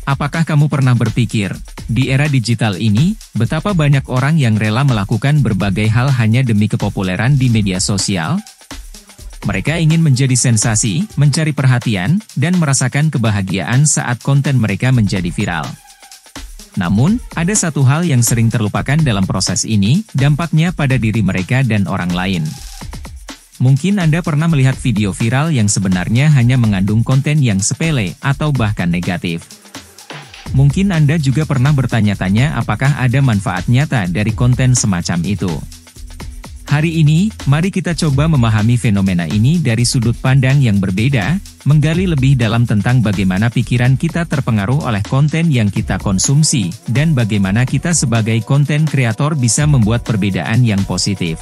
Apakah kamu pernah berpikir, di era digital ini, betapa banyak orang yang rela melakukan berbagai hal hanya demi kepopuleran di media sosial? Mereka ingin menjadi sensasi, mencari perhatian, dan merasakan kebahagiaan saat konten mereka menjadi viral. Namun, ada satu hal yang sering terlupakan dalam proses ini, dampaknya pada diri mereka dan orang lain. Mungkin Anda pernah melihat video viral yang sebenarnya hanya mengandung konten yang sepele atau bahkan negatif. Mungkin Anda juga pernah bertanya-tanya apakah ada manfaat nyata dari konten semacam itu. Hari ini, mari kita coba memahami fenomena ini dari sudut pandang yang berbeda, menggali lebih dalam tentang bagaimana pikiran kita terpengaruh oleh konten yang kita konsumsi, dan bagaimana kita sebagai konten kreator bisa membuat perbedaan yang positif.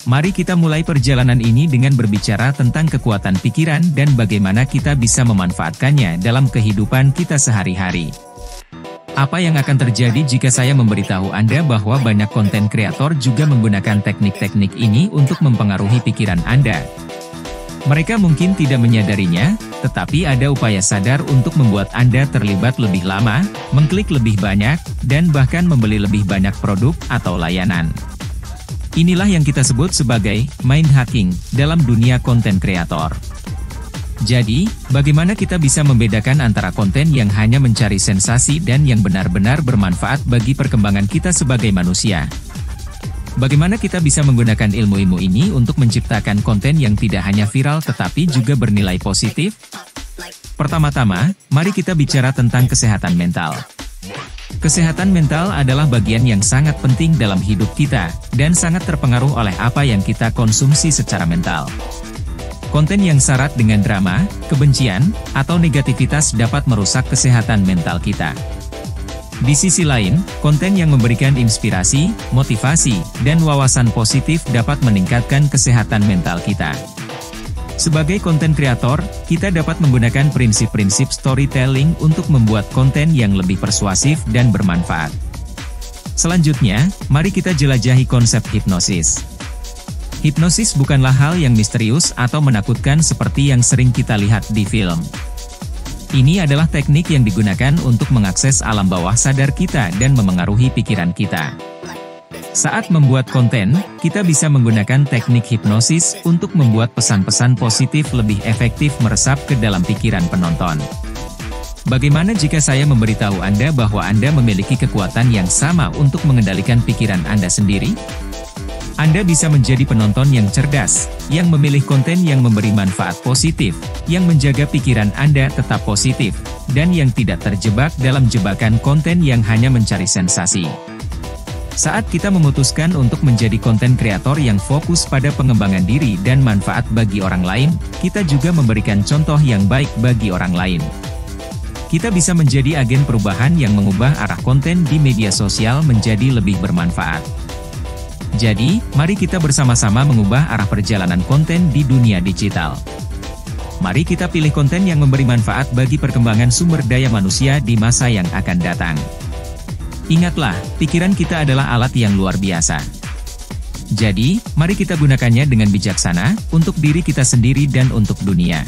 Mari kita mulai perjalanan ini dengan berbicara tentang kekuatan pikiran dan bagaimana kita bisa memanfaatkannya dalam kehidupan kita sehari-hari. Apa yang akan terjadi jika saya memberitahu Anda bahwa banyak konten kreator juga menggunakan teknik-teknik ini untuk mempengaruhi pikiran Anda? Mereka mungkin tidak menyadarinya, tetapi ada upaya sadar untuk membuat Anda terlibat lebih lama, mengklik lebih banyak, dan bahkan membeli lebih banyak produk atau layanan. Inilah yang kita sebut sebagai mind hacking dalam dunia konten kreator. Jadi, bagaimana kita bisa membedakan antara konten yang hanya mencari sensasi dan yang benar-benar bermanfaat bagi perkembangan kita sebagai manusia? Bagaimana kita bisa menggunakan ilmu-ilmu ini untuk menciptakan konten yang tidak hanya viral tetapi juga bernilai positif? Pertama-tama, mari kita bicara tentang kesehatan mental. Kesehatan mental adalah bagian yang sangat penting dalam hidup kita, dan sangat terpengaruh oleh apa yang kita konsumsi secara mental. Konten yang syarat dengan drama, kebencian, atau negativitas dapat merusak kesehatan mental kita. Di sisi lain, konten yang memberikan inspirasi, motivasi, dan wawasan positif dapat meningkatkan kesehatan mental kita. Sebagai konten kreator, kita dapat menggunakan prinsip-prinsip storytelling untuk membuat konten yang lebih persuasif dan bermanfaat. Selanjutnya, mari kita jelajahi konsep hipnosis. Hipnosis bukanlah hal yang misterius atau menakutkan seperti yang sering kita lihat di film. Ini adalah teknik yang digunakan untuk mengakses alam bawah sadar kita dan memengaruhi pikiran kita. Saat membuat konten, kita bisa menggunakan teknik hipnosis untuk membuat pesan-pesan positif lebih efektif meresap ke dalam pikiran penonton. Bagaimana jika saya memberitahu Anda bahwa Anda memiliki kekuatan yang sama untuk mengendalikan pikiran Anda sendiri? Anda bisa menjadi penonton yang cerdas, yang memilih konten yang memberi manfaat positif, yang menjaga pikiran Anda tetap positif, dan yang tidak terjebak dalam jebakan konten yang hanya mencari sensasi. Saat kita memutuskan untuk menjadi konten kreator yang fokus pada pengembangan diri dan manfaat bagi orang lain, kita juga memberikan contoh yang baik bagi orang lain. Kita bisa menjadi agen perubahan yang mengubah arah konten di media sosial menjadi lebih bermanfaat. Jadi, mari kita bersama-sama mengubah arah perjalanan konten di dunia digital. Mari kita pilih konten yang memberi manfaat bagi perkembangan sumber daya manusia di masa yang akan datang. Ingatlah, pikiran kita adalah alat yang luar biasa. Jadi, mari kita gunakannya dengan bijaksana, untuk diri kita sendiri dan untuk dunia.